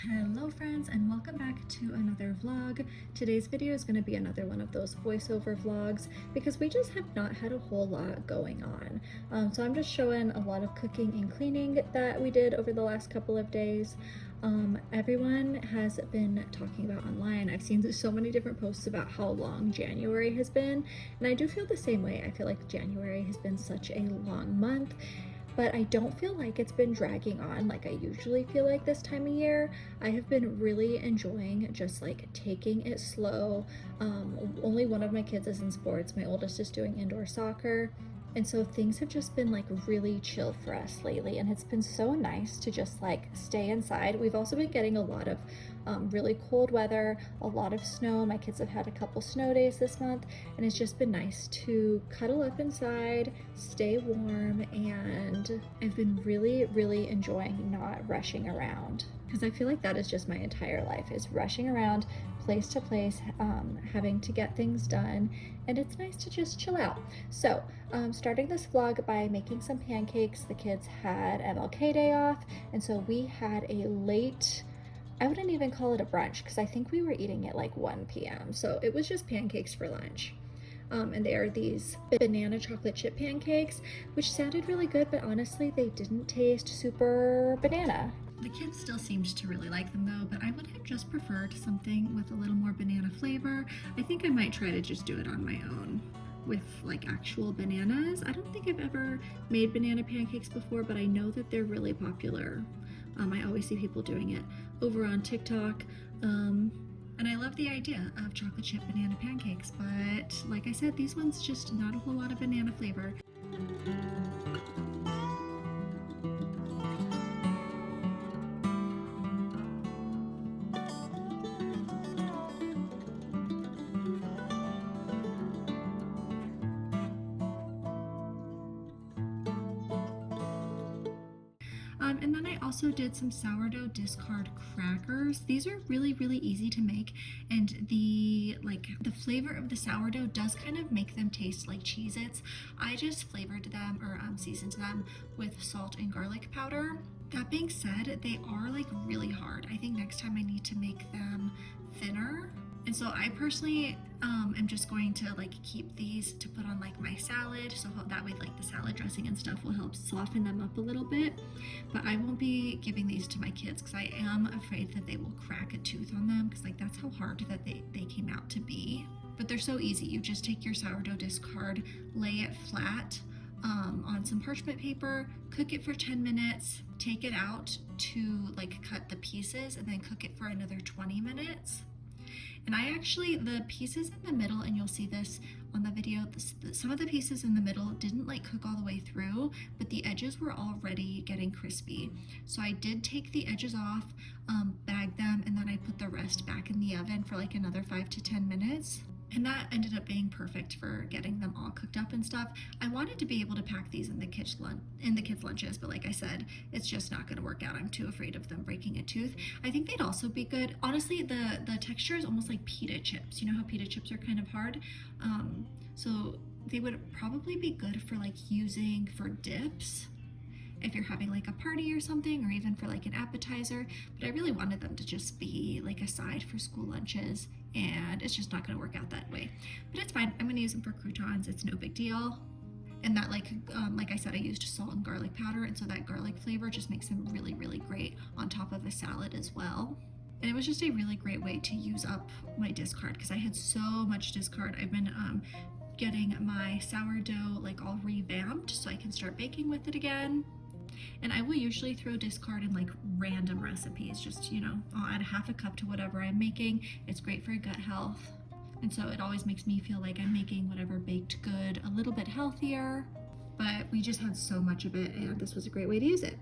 Hello friends, and welcome back to another vlog. Today's video is going to be another one of those voiceover vlogs because we just have not had a whole lot going on. So I'm just showing a lot of cooking and cleaning that we did over the last couple of days. Everyone has been talking about online. I've seen so many different posts about how long January has been, and I do feel the same way. I feel like January has been such a long month, but I don't feel like it's been dragging on like I usually feel like this time of year. I have been really enjoying just like taking it slow. Only one of my kids is in sports. My oldest is doing indoor soccer. And so things have just been like really chill for us lately, and it's been so nice to just like stay inside. We've also been getting a lot of really cold weather, a lot of snow. My kids have had a couple snow days this month, and it's just been nice to cuddle up inside, stay warm, and I've been really enjoying not rushing around, because I feel like that is just my entire life, is rushing around place to place, having to get things done, and it's nice to just chill out. So starting this vlog by making some pancakes. The kids had MLK Day off, and so we had a late, I wouldn't even call it a brunch because I think we were eating at like 1 p.m. So it was just pancakes for lunch. And they are these banana chocolate chip pancakes, which sounded really good, but honestly, they didn't taste super banana. The kids still seemed to really like them though, but I would have just preferred something with a little more banana flavor. I think I might try to just do it on my own with like actual bananas. I don't think I've ever made banana pancakes before, but I know that they're really popular. I always see people doing it over on TikTok. And I love the idea of chocolate chip banana pancakes, but like I said, these ones just not a whole lot of banana flavor. And then I also did some sourdough discard crackers. These are really easy to make, and the flavor of the sourdough does kind of make them taste like Cheez-Its. I just flavored them or seasoned them with salt and garlic powder. That being said, they are like really hard. I think next time I need to make them thinner. And so I personally am just going to like keep these to put on like my salad, so that way like the salad dressing and stuff will help soften them up a little bit. But I won't be giving these to my kids because I am afraid that they will crack a tooth on them, because like that's how hard that they came out to be. But they're so easy. You just take your sourdough discard, lay it flat on some parchment paper, cook it for 10 minutes, take it out to like cut the pieces, and then cook it for another 20 minutes. And I actually, the pieces in the middle, and you'll see this on the video, some of the pieces in the middle didn't like cook all the way through, but the edges were already getting crispy. So I did take the edges off, bag them, and then I put the rest back in the oven for like another 5 to 10 minutes. And that ended up being perfect for getting them all cooked up and stuff. I wanted to be able to pack these in the kids' lunches, but like I said, it's just not going to work out. I'm too afraid of them breaking a tooth. I think they'd also be good. Honestly, the texture is almost like pita chips. You know how pita chips are kind of hard? So they would probably be good for like using for dips, if you're having like a party or something, or even for like an appetizer. But I really wanted them to just be like a side for school lunches, and it's just not going to work out that way. But it's fine. I'm going to use them for croutons. It's no big deal. And that like I said, I used salt and garlic powder, and so that garlic flavor just makes them really great on top of a salad as well. And it was just a really great way to use up my discard, because I had so much discard. I've been getting my sourdough like all revamped so I can start baking with it again. And I will usually throw discard in like random recipes, just, you know, I'll add half a cup to whatever I'm making. It's great for gut health. And so it always makes me feel like I'm making whatever baked good a little bit healthier. But we just had so much of it, and this was a great way to use it.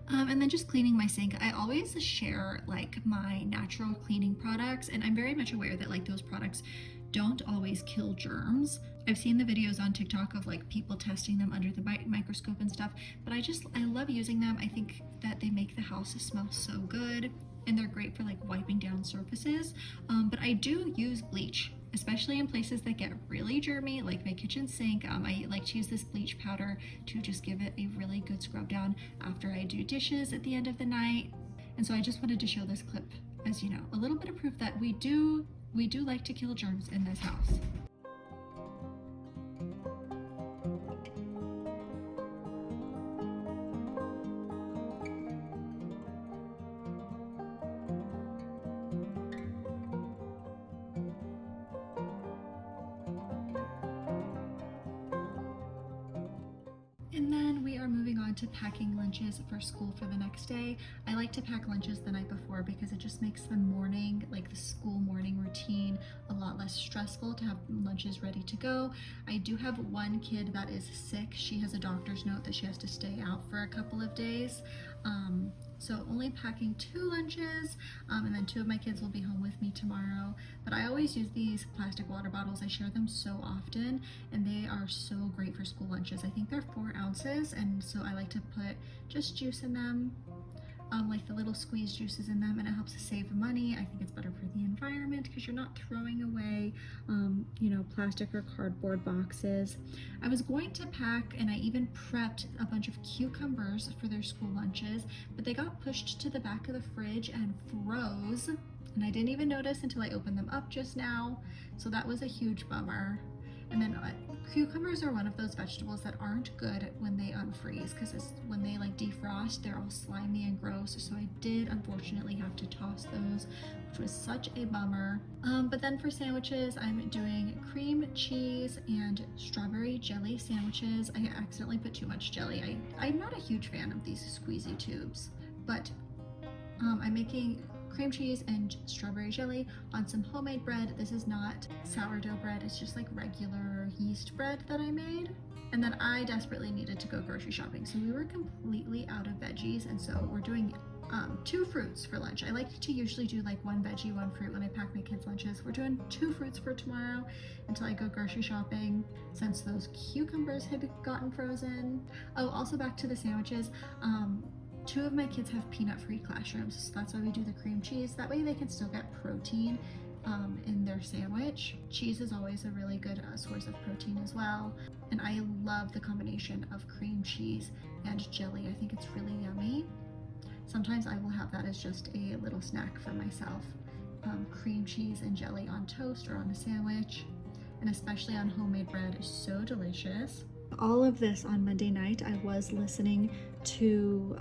And then just cleaning my sink. I always share like my natural cleaning products, and I'm very much aware that like those products don't always kill germs. I've seen the videos on TikTok of like people testing them under the microscope and stuff, but I love using them. I think that they make the house smell so good, and they're great for like wiping down surfaces. But I do use bleach, especially in places that get really germy, like my kitchen sink. I like to use this bleach powder to just give it a really good scrub down after I do dishes at the end of the night. And so I just wanted to show this clip as, you know, a little bit of proof that we do like to kill germs in this house. And then we are moving on to packing lunches for school for the next day. I like to pack lunches the night before because it just makes the morning, like the school morning routine, a lot less stressful to have lunches ready to go. I do have one kid that is sick. She has a doctor's note that she has to stay out for a couple of days. So only packing 2 lunches, and then 2 of my kids will be home with me tomorrow. But I always use these plastic water bottles. I share them so often, and they are so great for school lunches. I think they're 4 ounces, and so I like to put just juice in them, like the little squeeze juices in them, and it helps to save money. I think it's better for the environment because you're not throwing away, you know, plastic or cardboard boxes. I was going to pack, and I even prepped a bunch of cucumbers for their school lunches, but they got pushed to the back of the fridge and froze, and I didn't even notice until I opened them up just now. So that was a huge bummer. And then cucumbers are one of those vegetables that aren't good when they unfreeze, because when they like defrost, they're all slimy and gross. So I did unfortunately have to toss those, which was such a bummer. But then for sandwiches, I'm doing cream cheese and strawberry jelly sandwiches. I accidentally put too much jelly. I'm not a huge fan of these squeezy tubes, but I'm making cream cheese and strawberry jelly on some homemade bread. This is not sourdough bread, it's just like regular yeast bread that I made. And then I desperately needed to go grocery shopping, so we were completely out of veggies, and so we're doing 2 fruits for lunch. I like to usually do like 1 veggie, 1 fruit when I pack my kids' lunches. We're doing 2 fruits for tomorrow until I go grocery shopping, since those cucumbers had gotten frozen. Oh, also back to the sandwiches. 2 of my kids have peanut-free classrooms, so that's why we do the cream cheese. That way they can still get protein in their sandwich. Cheese is always a really good source of protein as well. And I love the combination of cream cheese and jelly. I think it's really yummy. Sometimes I will have that as just a little snack for myself. Cream cheese and jelly on toast or on a sandwich, and especially on homemade bread, is so delicious. All of this on Monday night, I was listening to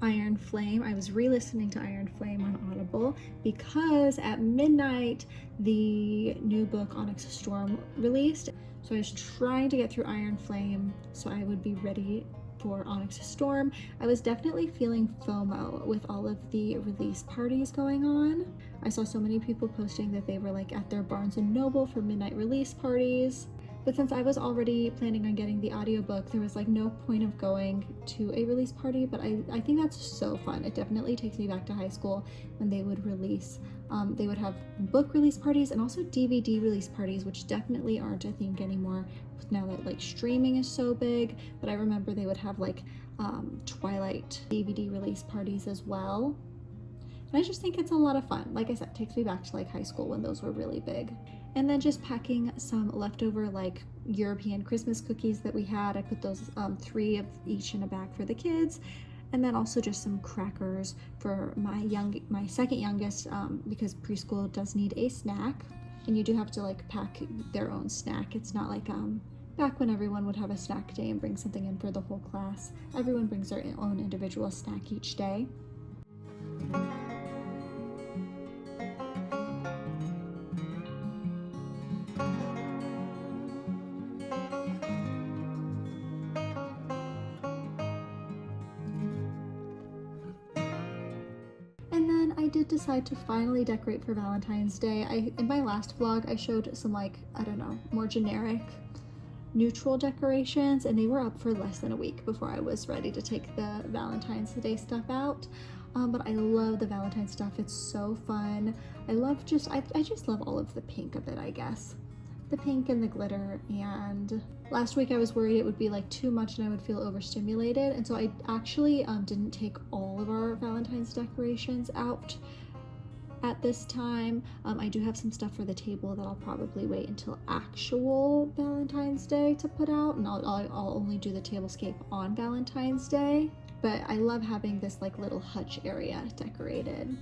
Iron Flame. I was re-listening to Iron Flame on Audible because at midnight the new book Onyx Storm released. So I was trying to get through Iron Flame so I would be ready for Onyx Storm. I was definitely feeling FOMO with all of the release parties going on. I saw so many people posting that they were like at their Barnes & Noble for midnight release parties. But since I was already planning on getting the audiobook, there was like no point of going to a release party, but I think that's so fun. It definitely takes me back to high school when they would release, they would have book release parties and also DVD release parties, which definitely aren't a thing anymore now that like streaming is so big. But I remember they would have like Twilight DVD release parties as well. And I just think it's a lot of fun. Like I said, it takes me back to like high school when those were really big. And then just packing some leftover like European Christmas cookies that we had. I put those 3 of each in a bag for the kids. And then also just some crackers for my second youngest, because preschool does need a snack. And you do have to like pack their own snack. It's not like back when everyone would have a snack day and bring something in for the whole class. Everyone brings their own individual snack each day. I did decide to finally decorate for Valentine's Day. In my last vlog, I showed some like, I don't know, more generic neutral decorations, and they were up for less than a week before I was ready to take the Valentine's Day stuff out. But I love the Valentine stuff. It's so fun. I just love all of the pink of it, I guess. The pink and the glitter. And last week I was worried it would be like too much and I would feel overstimulated. And so I actually didn't take all of our Valentine's decorations out at this time. I do have some stuff for the table that I'll probably wait until actual Valentine's Day to put out, and I'll only do the tablescape on Valentine's Day. But I love having this like little hutch area decorated.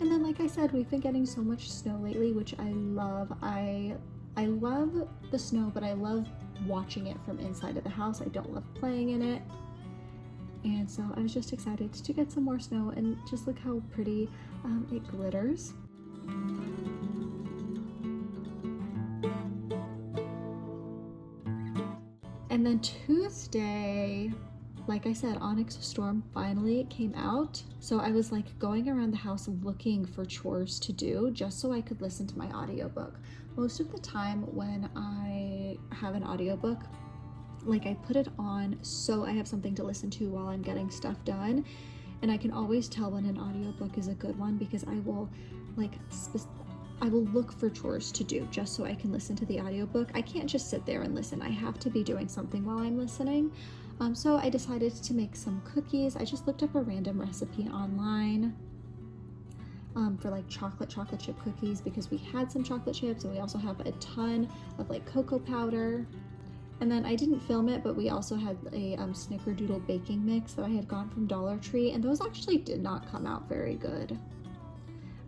And then, like I said, we've been getting so much snow lately, which I love. I love the snow, but I love watching it from inside of the house. I don't love playing in it. And so I was just excited to get some more snow, and just look how pretty it glitters. And then Tuesday, like I said, Onyx Storm finally came out. So I was like going around the house looking for chores to do just so I could listen to my audiobook. Most of the time when I have an audiobook, like I put it on so I have something to listen to while I'm getting stuff done. And I can always tell when an audiobook is a good one because I will look for chores to do just so I can listen to the audiobook. I can't just sit there and listen. I have to be doing something while I'm listening. So I decided to make some cookies. I just looked up a random recipe online for like chocolate chip cookies because we had some chocolate chips, and we also have a ton of like cocoa powder. And then I didn't film it, but we also had a snickerdoodle baking mix that I had gotten from Dollar Tree, and those actually did not come out very good.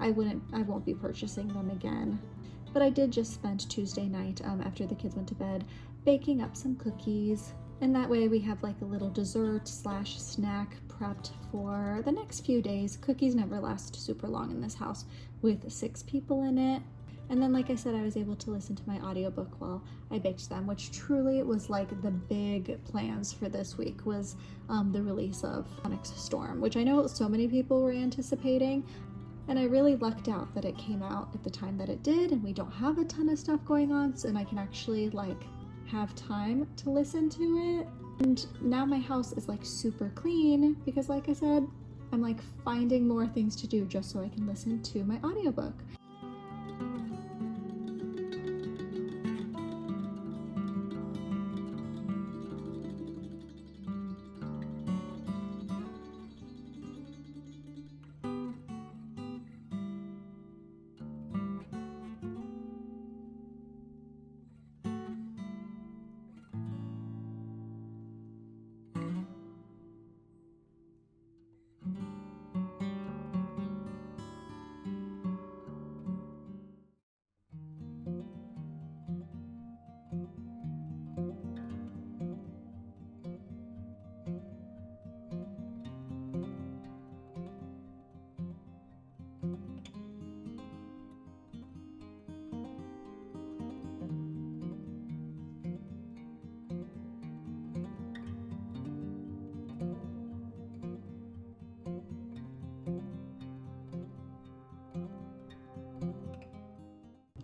I won't be purchasing them again. But I did just spend Tuesday night after the kids went to bed baking up some cookies. And that way we have like a little dessert / snack prepped for the next few days. Cookies never last super long in this house with 6 people in it. And then, like I said, I was able to listen to my audiobook while I baked them, which truly was like the big plans for this week was the release of Onyx Storm, which I know so many people were anticipating. And I really lucked out that it came out at the time that it did, and we don't have a ton of stuff going on, and I can actually like have time to listen to it. And now my house is like super clean because, like I said, I'm like finding more things to do just so I can listen to my audiobook.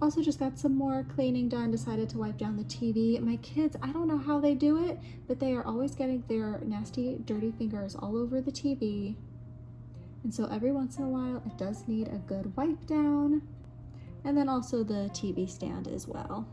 Also just got some more cleaning done, decided to wipe down the TV. My kids, I don't know how they do it, but they are always getting their nasty, dirty fingers all over the TV. And so every once in a while it does need a good wipe down. And then also the TV stand as well.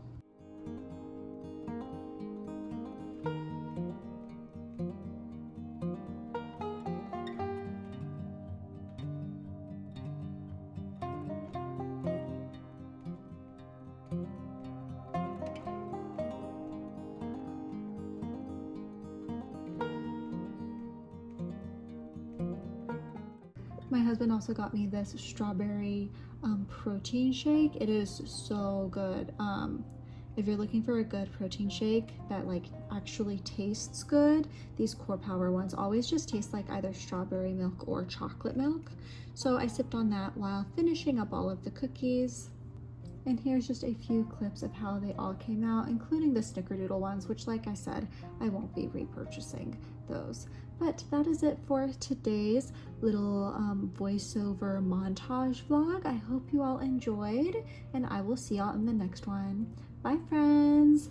My husband also got me this strawberry protein shake. It is so good. If you're looking for a good protein shake that like actually tastes good, these Core Power ones always just taste like either strawberry milk or chocolate milk. So I sipped on that while finishing up all of the cookies. And here's just a few clips of how they all came out, including the snickerdoodle ones, which like I said, I won't be repurchasing those. But that is it for today's little voiceover montage vlog. I hope you all enjoyed, and I will see y'all in the next one. Bye, friends.